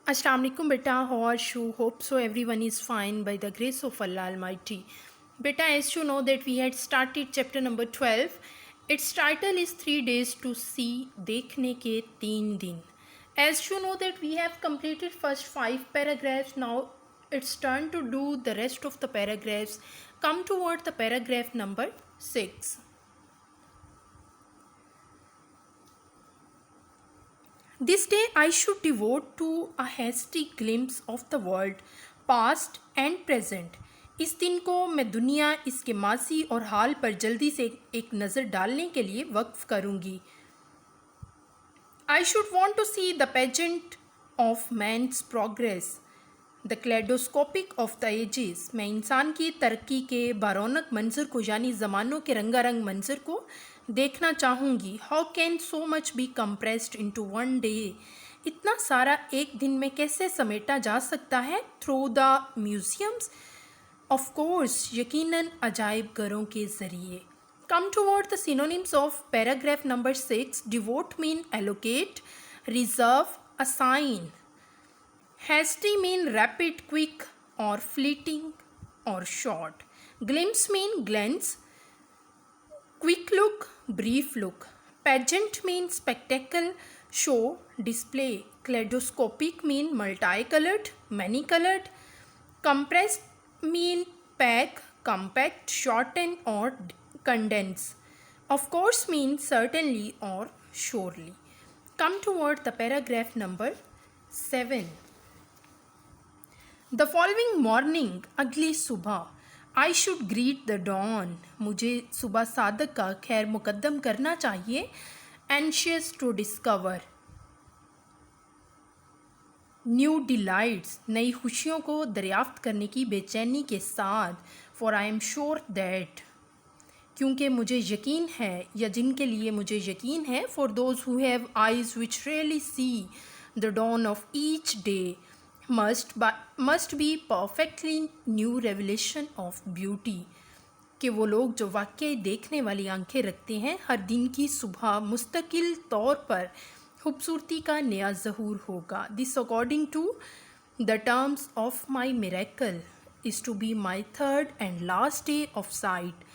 Assalamu alaikum beta, how are you? Hope so everyone is fine by the grace of Allah Almighty. Beta, as you know that we had started chapter number 12. Its title is 3 days to see, देखने के 3 दिन. As you know that we have completed first 5 paragraphs. Now it's turn to do the rest of the paragraphs. Come toward the paragraph number 6. This day I should devote to a hasty glimpse of the world, past and present. इस दिन को मैं दुनिया, इसके माजी और हाल पर जल्दी से एक नज़र डालने के लिए वक्फ करूँगी. I should want to see the pageant of man's progress, the kaleidoscopic of the ages. मैं इंसान की तरक्की के बारौनक मंजर को यानी ज़मानों के रंगारंग मंजर को देखना चाहूँगी. How can so much B compressed into one day. इतना सारा एक दिन में कैसे समेटा जा सकता है. Through the museums, of course यकीनन अजायब घरों के ज़रिए. Come toward the synonyms of paragraph number 6. Devote mean allocate, reserve, assign. Hasty mean rapid, quick और फ्लीटिंग और short. Glimpse mean glance, quick look, brief look. Pageant means spectacle, show, display. Kaleidoscopic mean multicolored, many-colored. Compressed mean pack, compact, shorten or condense. Of course means certainly or surely. Come toward the paragraph number 7. The following morning, अगली सुबह. I should greet the dawn. मुझे सुबह सादक का खैर मुकद्दम करना चाहिए. Anxious to discover new delights. नई खुशियों को दरियाफ्त करने की बेचैनी के साथ. For I am sure that, क्योंकि मुझे यकीन है या जिनके लिए मुझे यकीन है. For those who have eyes which really see the dawn of each day, must be perfectly new revelation of beauty. कि वो लोग जो वाकई देखने वाली आंखें रखते हैं, हर दिन की सुबह मुस्तकिल तौर पर खूबसूरती का नया ज़हूर होगा. This according to the terms of my miracle is to be my third and last day of sight.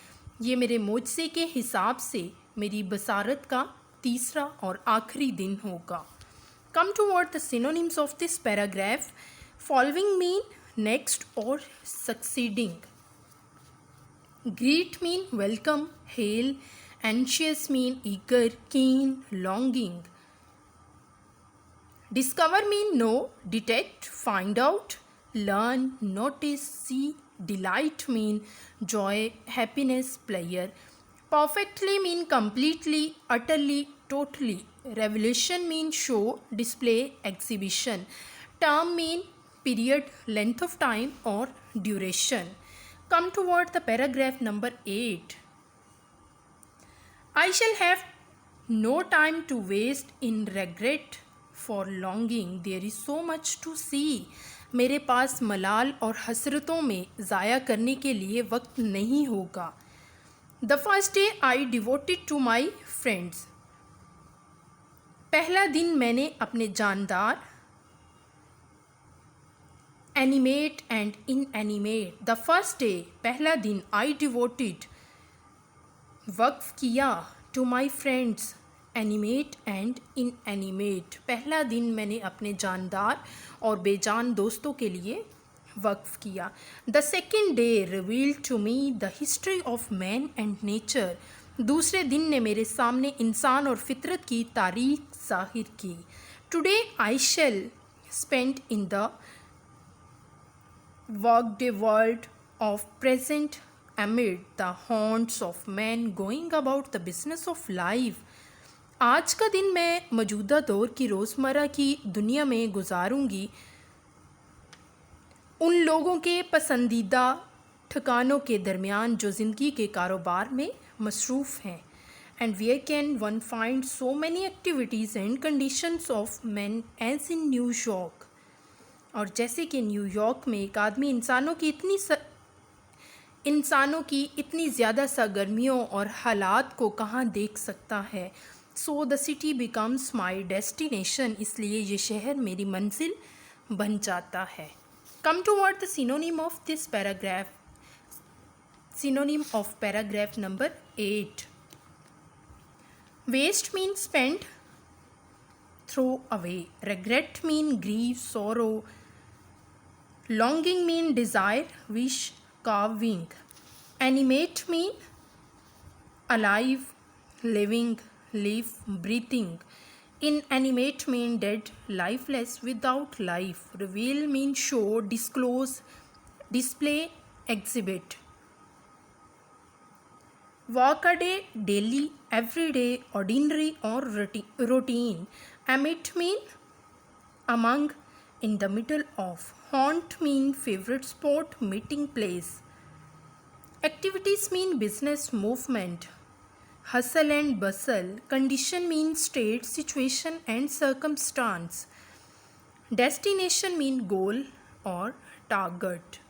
ये मेरे मोजज़े के हिसाब से मेरी बसारत का तीसरा और आखिरी दिन होगा. Come toward the synonyms of this paragraph. Following mean next or succeeding. Greet mean welcome, hail. Anxious mean eager, keen, longing. Discover mean know, detect, find out, learn, notice, see. Delight mean joy, happiness, pleasure. Perfectly mean completely, utterly, totally. Revelation mean show, display, exhibition. Term mean period, length of time or duration. Come toward the paragraph number 8. I shall have no time to waste in regret for longing. There is so much to see. मेरे पास मलाल और हसरतों में ज़ाया करने के लिए वक्त नहीं होगा. The first day I devoted to my friends. पहला दिन मैंने अपने जानदार. Animate and inanimate. The first day पहला दिन. आई डिवोटेड वक्फ किया. To my friends animate and inanimate. पहला दिन मैंने अपने जानदार और बेजान दोस्तों के लिए वक्फ किया. The second day revealed to me the history of man and nature. दूसरे दिन ने मेरे सामने इंसान और फितरत की तारीख ज़ाहिर की. Today I shall spend in the workday world of present amid the haunts of men going about the business of life. आज का दिन मैं मौजूदा दौर की रोज़मर्रा की दुनिया में गुजारूंगी उन लोगों के पसंदीदा ठिकानों के दरमियान जो ज़िंदगी के कारोबार में मसरूफ़ हैं. And where can one find so many activities and conditions of men as in New York. और जैसे कि न्यूयॉर्क में एक आदमी इंसानों की इतनी ज़्यादा सरगर्मियों और हालात को कहाँ देख सकता है. So the city becomes my destination. इसलिए ये शहर मेरी मंजिल बन जाता है. Come toward the synonym of this paragraph. Synonym of paragraph number 8. Waste means spent, throw away. Regret mean grief, sorrow. Longing mean desire, wish, carving. Animate mean alive, living, live, breathing. Inanimate mean dead, lifeless, without life. Reveal mean show, disclose, display, exhibit. Walk a day, daily, everyday, ordinary or routine. Amid mean among, in the middle of. Haunt mean favorite spot, meeting place. Activities mean business, movement. Hustle and bustle. Condition means state, situation and circumstance. Destination mean goal or target.